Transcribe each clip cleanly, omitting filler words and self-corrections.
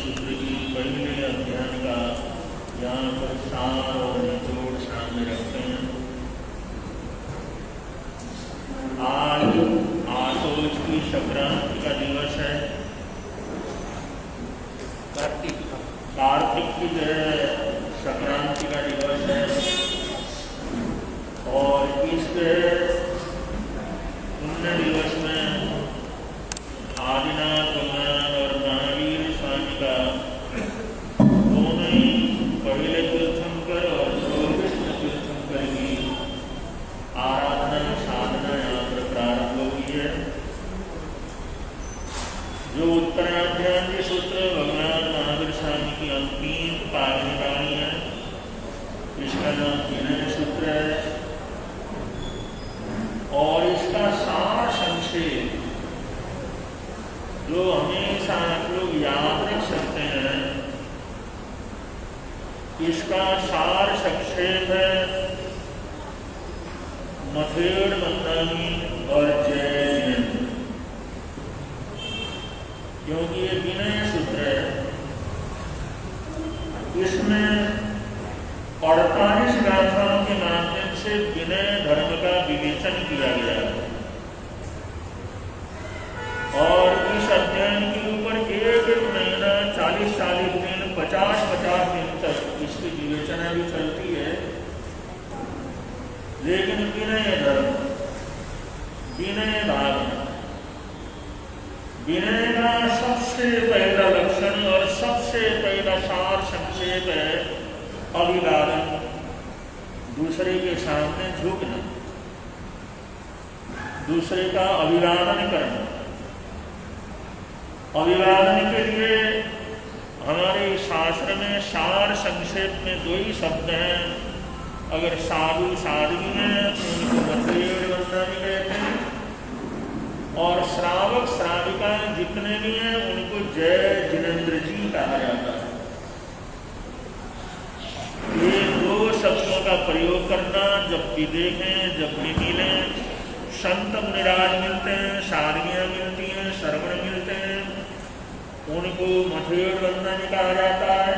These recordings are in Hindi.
सूत्र की पहले अध्ययन का यहाँ पर सार और निचोड़ सामने रखते हैं। आज आशोज की संक्रांति का दिवस है। कार्तिक की जो संक्रांति का दिवस है और इस पुण्य दिवस में आदिनाथ भगवान और महावीर स्वामी का दोनों ही पहले तीर्थंकर और विष्णु तीर्थंकर की आराधना साधना यहाँ पर प्रारंभ हुई है। जो उत्तराध्याय के सूत्र भगवान महावीर स्वामी की अंतिम पावनी वाणी है, इसका नाम विनय सूत्र है और इसका सार संक्षेप जो हमेशा आप लोग याद रख सकते हैं, इसका सार संक्षेप है मथेड़ मंदानी और जय जिनेन्द्र। क्योंकि ये विनय सूत्र है, इसमें 48 गाथाओं के माध्यम से विनय धर्म का विवेचन किया गया है और इस अध्ययन के ऊपर एक महीना 40 दिन 50 दिन तक इसकी विवेचना भी चलती है। लेकिन विनय धर्म, विनय भावना, विनय का सबसे पहला लक्षण और सबसे पहला सार संक्षेप है अभिवादन, दूसरे के सामने झुकना, दूसरे का अभिवादन करना। अभिवादन के लिए हमारे शास्त्र में सार संक्षेप में 2 ही शब्द हैं। अगर साधु साध्वी हैं तो उनको मथेड़ मंदानी कहते हैं और श्रावक श्राविकाएं जितने भी हैं उनको जय जिनेन्द्र जी कहा जाता है। ये 2 शब्दों का प्रयोग करना जब भी देखें, जब भी मिलें, संत मुनिराज मिलते हैं, साधवियाँ मिलती हैं, श्रवण मिलते हैं, उनको मथेड़ मंदानी कहा जाता है।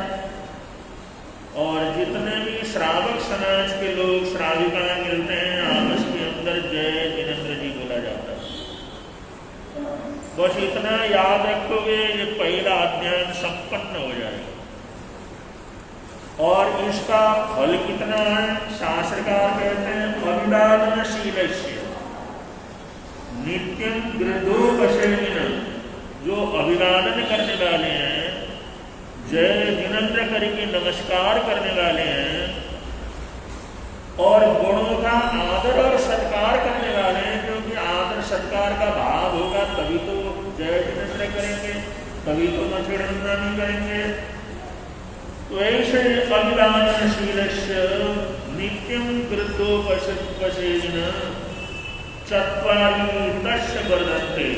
और जितने भी श्रावक समाज के लोग श्राविकाएं मिलते हैं, आपस के अंदर जय जिनेन्द्र जी बोला जाता है। बस इतना याद रखोगे, ये पहला अध्ययन संपन्न हो जाएगा। और इसका फल कितना है, शास्त्रकार कहते हैं अभिवादनशीलस्य नित्यं गृद्धोपसेविनः। जो अभिवादन करने वाले हैं, जय जिनेन्द्र करके नमस्कार करने वाले हैं और गुणों का आदर और सत्कार करने वाले हैं, क्योंकि आदर सत्कार का भाव होगा तभी तो जय जिनेन्द्र करेंगे, तभी तो मथेड़ मंदानी करेंगे। तो ऐसे अभिवादनशीलस्य नित्यं गृद्धोपसेविनः चत्वारि तस्य वर्धन्ते।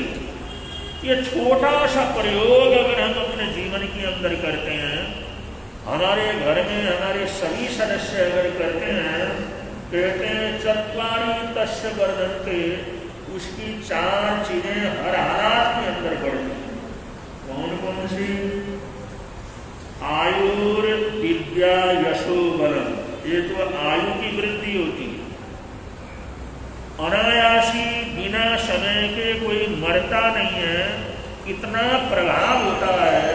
ये छोटा सा प्रयोग अगर हम अपने जीवन के अंदर करते हैं, हमारे घर में हमारे सभी सदस्य अगर करते हैं, कहते हैं चत्वारि तस्य वर्धन्ते, उसकी 4 चीजें हर हालात के अंदर बढ़ती हैं। कौन कौन सी? आयुर विद्या यशो बलम, ये तो आयु की वृद्धि होती है। अनायासी बिना समय के कोई मरता नहीं है, इतना प्रभाव होता है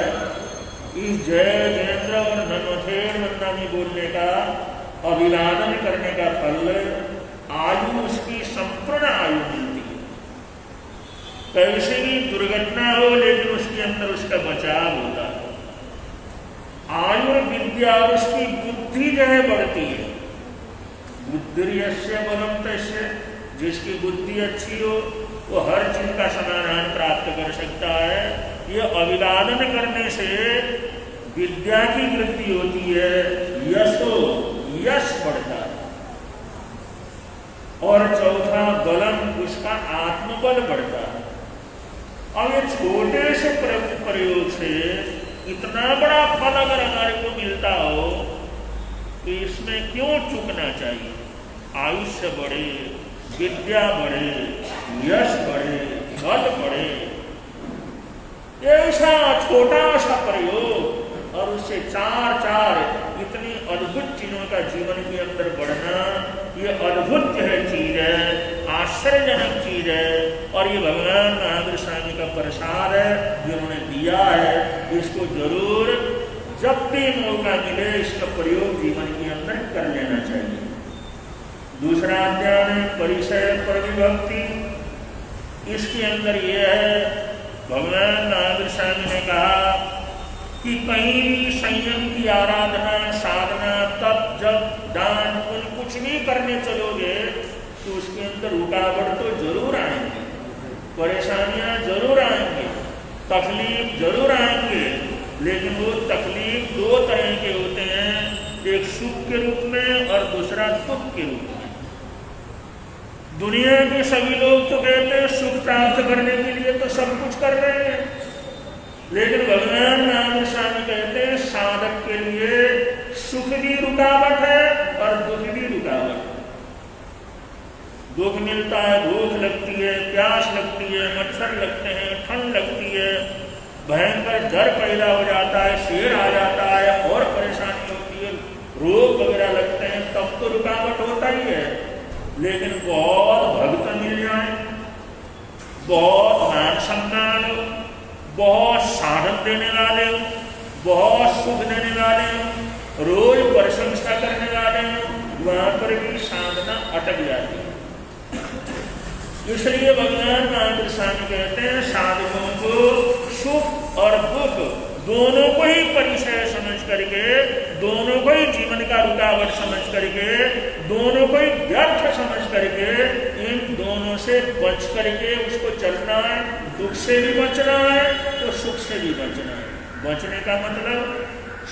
इस जय जिनेन्द्र और मथेड़ मंदानी बोलने का, अभिवादन करने का फल। आयु उसकी संपूर्ण आयु मिलती है। कैसे भी दुर्घटना हो लेकिन उसके अंदर उसका बचाव होता है। आयु विद्या, उसकी बुद्धि जो है बढ़ती है। बुद्धिर्यस्य बलम तस्य, जिसकी बुद्धि अच्छी हो वो हर चीज का समाधान प्राप्त कर सकता है। ये अभिवादन करने से विद्या की वृद्धि होती है, यश बढ़ता है। और चौथा बलम, उसका आत्मबल बढ़ता है। अब ये छोटे से प्रयोग से इतना बड़ा फल अगर हमारे को मिलता हो तो इसमें क्यों चूकना चाहिए। आयुष्य बढ़े, विद्या बढ़े, यश बढ़े, बल बढ़े, ऐसा छोटा सा प्रयोग और उससे चार चार इतनी अद्भुत चीजों का जीवन के अंदर बढ़ना, ये अद्भुत है चीज है, आश्चर्यजनक चीज है। और ये भगवान महावीर स्वामी का प्रसाद है, जो उन्होंने दिया है। इसको जरूर जब भी मौका मिले इसका प्रयोग जीवन के अंदर कर लेना चाहिए। दूसरा अध्याय है परिचय पर विभक्ति। इसके अंदर यह है, भगवान महावीर स्वामी ने कहा कि कहीं भी संयम की आराधना, साधना, तप, जप, दान, पुण्य कुछ भी करने चलोगे तो उसके अंदर रुकावट तो जरूर आएंगे, परेशानियां जरूर आएंगे, तकलीफ जरूर आएंगे। लेकिन वो तकलीफ दो तरह के होते हैं, एक सुख के रूप में और दूसरा दुख के रूप में। दुनिया के सभी लोग तो कहते हैं सुख प्राप्त करने के लिए तो सब कुछ कर रहे हैं, लेकिन भगवान महावीर स्वामी कहते हैं साधक के लिए सुख भी रुकावट है और दुख भी रुकावट है। दुख मिलता है, भूख लगती है, प्यास लगती है, मच्छर लगते हैं, ठंड लगती है, भयंकर डर पैदा हो जाता है, शेर आ जाता है और परेशानी होती है, रोग वगैरह लगते हैं, तब तो रुकावट होता ही है। लेकिन बहुत भक्त मिल जाए, बहुत मान सम्मान हो, बहुत साधन देने वाले हो, बहुत सुख देने वाले हो, रोज प्रशंसा करने वाले हो, वहां पर भी साधना अटक जाती है। इसलिए भगवान महावीर स्वामी कहते हैं साधकों को सुख और दुख दोनों को ही परिचय समझ करके, दोनों को ही जीवन का रुकावट समझ करके, दोनों को ही व्यर्थ समझ करके, इन दोनों से बच करके उसको चलना है। दुख से भी बचना है तो सुख से भी बचना है। बचने का मतलब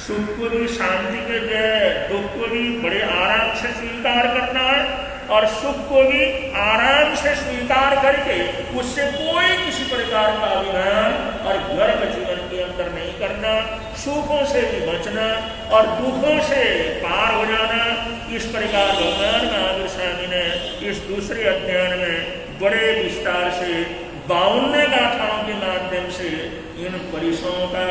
सुख को भी शांति के जय, दुख को भी बड़े आराम से स्वीकार करना है और सुख को भी आराम से स्वीकार करके उससे कोई किसी प्रकार का अभिमान और गर्व जीवन के अंदर नहीं करना, सुखों से भी बचना और दुखों से पार हो जाना। इस प्रकार भगवान महावीर स्वामी ने इस दूसरे अध्याय में बड़े विस्तार से 52 गाथाओं के माध्यम से इन परिसरों का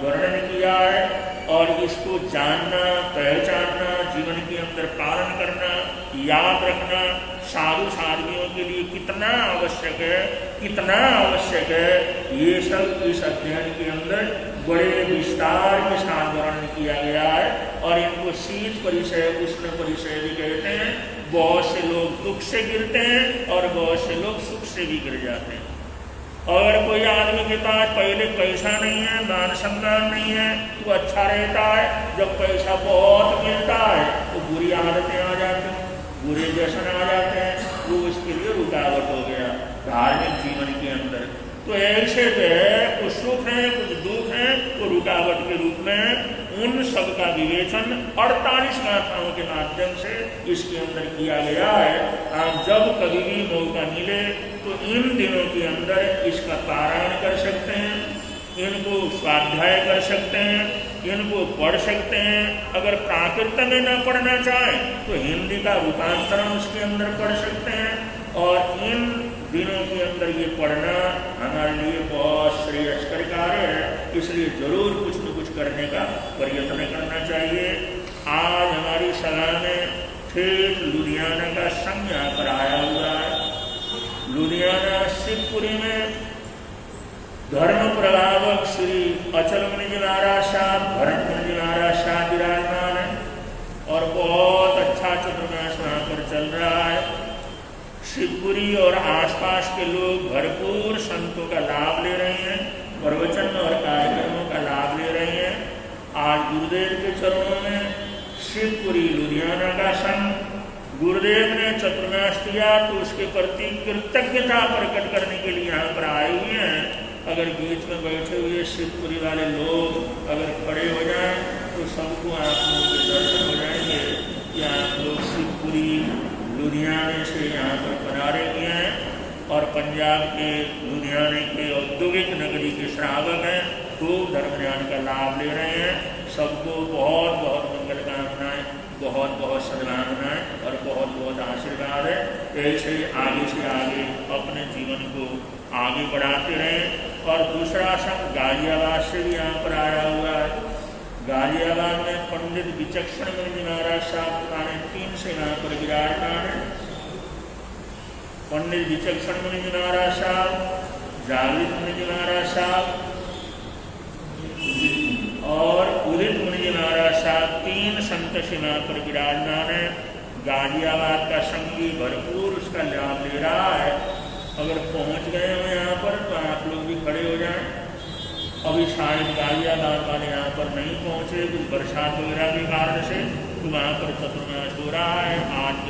वर्णन किया है। और इसको जानना, पहचानना, जीवन के अंदर पालन करना, याद रखना साधु साधवियों के लिए कितना आवश्यक है, कितना आवश्यक है, ये सब इस अध्ययन के अंदर बड़े विस्तार के साथ वर्णन किया गया है। और इनको शीत परिचय, उष्ण परिचय भी कहते हैं। बहुत से लोग दुख से गिरते हैं और बहुत से लोग सुख से भी गिर जाते हैं। अगर कोई आदमी के पास पहले पैसा नहीं है, मान सम्मान नहीं है, तो अच्छा रहता है। जब पैसा बहुत मिलता है तो बुरी आदतें आ जाती हैं, बुरे व्यसन आ जाते हैं, वो उसके लिए रुकावट हो गया धार्मिक जीवन के अंदर। तो ऐसे में कुछ सुख है, कुछ दुख है, तो रुकावट के रूप में उन सब का विवेचन 48 गाथाओं के माध्यम से इसके अंदर किया गया है। आप जब कभी भी मौका मिले तो इन दिनों के अंदर इसका पारायण कर सकते हैं, इनको स्वाध्याय कर सकते हैं, इनको पढ़ सकते हैं। अगर प्राकृत में न पढ़ना चाहें तो हिंदी का रूपांतरण उसके अंदर पढ़ सकते हैं। और इन दिनों के अंदर ये पढ़ना हमारे लिए बहुत श्रेयस्कर कार्य है, इसलिए जरूर कुछ न कुछ करने का प्रयत्न करना चाहिए। आज हमारी सभा में ठेठ लुधियाना का संघ यहाँ पर आया हुआ है। लुधियाना शिवपुरी में धर्म प्रभावक श्री अचल मुनि जी महाराज साहब, भरत मुनि जी महाराज साहब विराजमान है और बहुत अच्छा चतुर्मास वहाँ पर चल रहा है। शिवपुरी और आसपास के लोग भरपूर संतों का लाभ ले रहे हैं, प्रवचन और कार्यक्रमों का लाभ ले रहे हैं। आज गुरुदेव के चरणों में शिवपुरी लुधियाना का संघ, गुरुदेव ने चतुर्मास किया तो उसके प्रति कृतज्ञता प्रकट करने के लिए यहाँ पर आए हुए हैं। अगर बीच में बैठे हुए शिवपुरी वाले लोग अगर खड़े हो जाएं तो सबको आप लोगों के दर्शन हो जाएंगे कि आप लोग शिवपुरी लुधियाने से यहाँ पर पधारे हुए हैं और पंजाब के लुधियाने के औद्योगिक नगरी के श्रावक हैं, खूब धर्म ज्ञान का लाभ ले रहे हैं। सबको बहुत बहुत मंगल कामनाएं, बहुत बहुत सद्भावनाएं और बहुत बहुत आशीर्वाद है। ऐसे आगे से आगे अपने जीवन को आगे बढ़ाते रहें। और दूसरा संघ गाजियाबाद से भी यहाँ पर आया हुआ है। गाजियाबाद में पंडित विचक्षण मुनि जी महाराज साहब खाने 3 से यहाँ पर विराजमान है। पंडित विचक्षण मुनि जी महाराज साहब, जागृत मुनि जी महाराज साहब और उदित मुनि जी महाराज साहब 3 संत से यहाँ पर विराजमान है। गाजियाबाद का संगी भरपूर उसका लाभ ले रहा है। अगर पहुँच गए हो यहाँ पर तो आप लोग भी खड़े हो जाएं। अभी शायद गाजियाबाद वाले यहाँ पर नहीं पहुँचे कुछ बरसात वगैरह के कारण से, तो वहाँ पर चतुर्मास हो रहा है। आज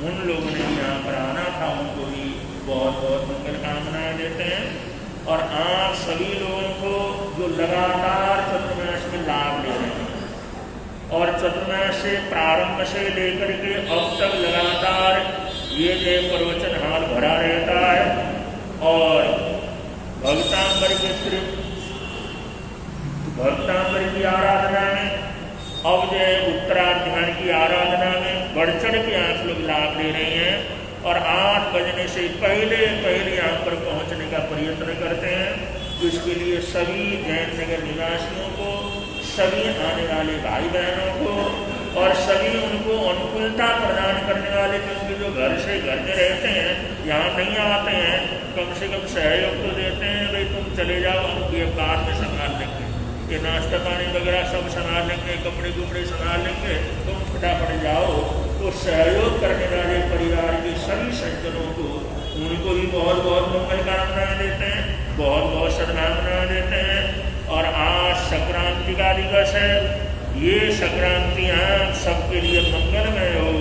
उन लोगों ने यहाँ पर आना था, उनको भी बहुत बहुत मंगल कामनाएं देते हैं। और आप सभी लोगों को जो लगातार चतुर्मास में लाभ ले रहे हैं और चतुर्मास से प्रारंभ से लेकर के अब तक लगातार ये जो प्रवचन हाल भरा रहता है। और भक्तांबर के सिर्फ भक्तांबर की आराधना में, अब जो उत्तराध्याय की आराधना में बढ़ चढ़ के आप लोग लाभ ले रहे हैं। और 8 बजने से पहले यहाँ पर पहुंचने का प्रयत्न करते हैं। इसके लिए सभी जैन नगर निवासियों को, सभी आने वाले भाई बहनों को और सभी उनको अनुकूलता प्रदान करने वाले, क्योंकि जो घर से घर में रहते हैं, यहाँ नहीं आते हैं, कम से कम सहयोग तो देते हैं। भाई तुम चले जाओ, हम ये बाद में संभाल लेंगे, ये नाश्ता पानी वगैरह सब संभाल लेंगे, कपड़े कुपड़े संभाल लेंगे, तुम फटाफट जाओ। तो सहयोग करने वाले परिवार के सभी सज्जनों को, उनको भी बहुत बहुत मंगल कामनाएं देते हैं, बहुत बहुत सद्भावनाएं देते हैं। और आज संक्रांति का दिवस है। ये संक्रांति आप सबके लिए मंगलमय हो,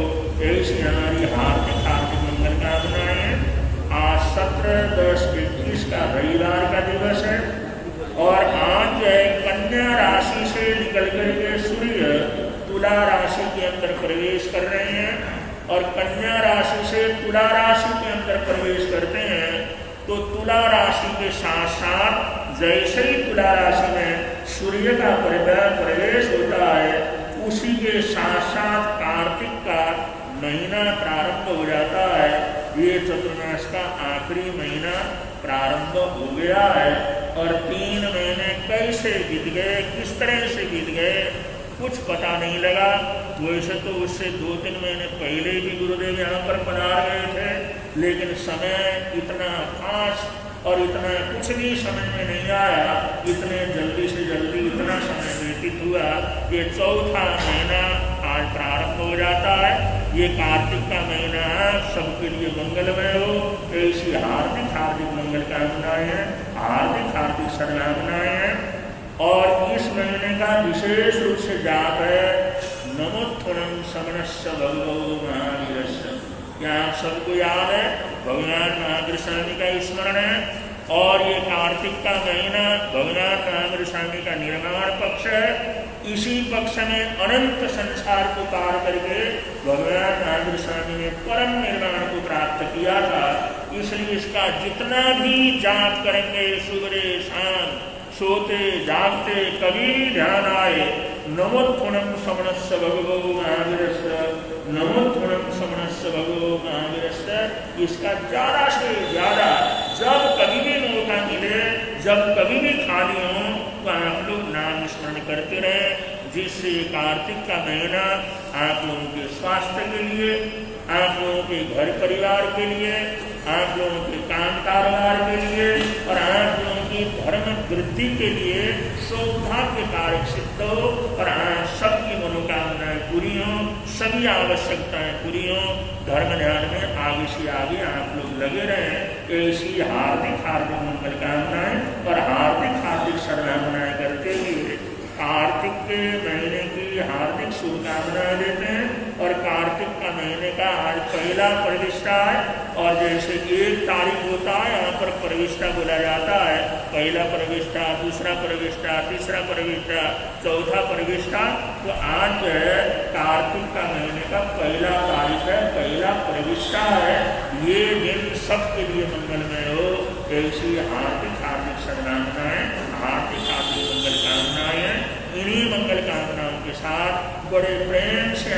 ऐसी हमारी हार्दिक हार्दिक मंगल कामनाएं। आज 17, 10, 21 का रविवार का दिवस है। और आज कन्या राशि से निकल करके सूर्य तुला राशि के अंदर प्रवेश कर रहे हैं। और कन्या राशि से तुला राशि के अंदर प्रवेश करते हैं तो तुला राशि के साथ साथ जैसे ही तुला राशि में सूर्य का प्रवेश होता है, उसी के साथ साथ कार्तिक का महीना प्रारंभ हो जाता है। ये चतुर्मास का आखिरी महीना प्रारंभ हो गया है। और 3 महीने कैसे बीत गए, किस तरह से बीत गए, कुछ पता नहीं लगा। वैसे तो उससे 2-3 महीने पहले भी गुरुदेव यहाँ पर पधार गए थे, लेकिन समय इतना फास्ट और इतना कुछ भी समझ में नहीं आया। इतने जल्दी से जल्दी इतना समय व्यतीत हुआ। ये 4था महीना आज प्रारंभ हो जाता है। ये कार्तिक का महीना सबके लिए मंगलमय हो, ऐसी हार्दिक हार्दिक मंगल कामनाएं हैं, हार्दिक हार्दिक सद्भावनाएं हैं। और इस महीने का विशेष रूप से जाप है नमोत्थुनम समनस्य भगवो महावीरस्य। यहाँ आप सबको याद है, भगवान महावीर स्वामी का स्मरण है। और ये कार्तिक का महीना भगवान महावीर स्वामी का निर्माण पक्ष है। इसी पक्ष में अनंत संसार को पार करके भगवान महावीर स्वामी ने परम निर्माण को प्राप्त किया था। इसलिए इसका जितना भी जाप करेंगे, सुबह शाम सोते जागते कभी ध्यान आए, नमोत्थुनम समनस्य भगवो महावीरस्य, नमोत्थुनम समनस्य भगवो महावीरस्य। इसका ज़्यादा से ज़्यादा जब कभी भी मौका मिले, जब कभी भी खाली हो, तो आप लोग नाम स्मरण करते रहें, जिससे कार्तिक का महीना आप लोगों के स्वास्थ्य के लिए, आप लोगों के घर परिवार के लिए, आप लोगों के काम कारोबार के लिए और आप लोगों की धर्म वृद्धि के लिए सौभाग्य कारक सिद्ध हो। और आप सबकी मनोकामनाएं पूरी हों, सभी आवश्यकताएं पूरी हों। धर्म ध्यान में आगे से आगे आप लोग लगे रहें। ऐसी हार्दिक हार्दिक मंगल कामनाएं और हार्दिक हार्दिक सद्भावनाएं करते हुए कार्तिक के महीने की हार्दिक शुभकामनाएं देते हैं। और कार्तिक का महीने का आज पहला प्रविष्टा है। और जैसे 1 तारीख होता है, यहाँ पर प्रविष्टा बोला जाता है, पहला प्रविष्टा, दूसरा प्रविष्टा, तीसरा प्रविष्टा, चौथा प्रविष्टा। तो आज जो है कार्तिक का महीने का पहला तारीख है, पहला प्रविष्टा है। ये दिन सबके लिए मंगलमय हो, ऐसी हार्दिक हार्दिक सद्भावनाएं, हार्दिक हार्दिक मंगल कामनाएं। इन्हीं मंगल कामनाओं के साथ बड़े प्रेम से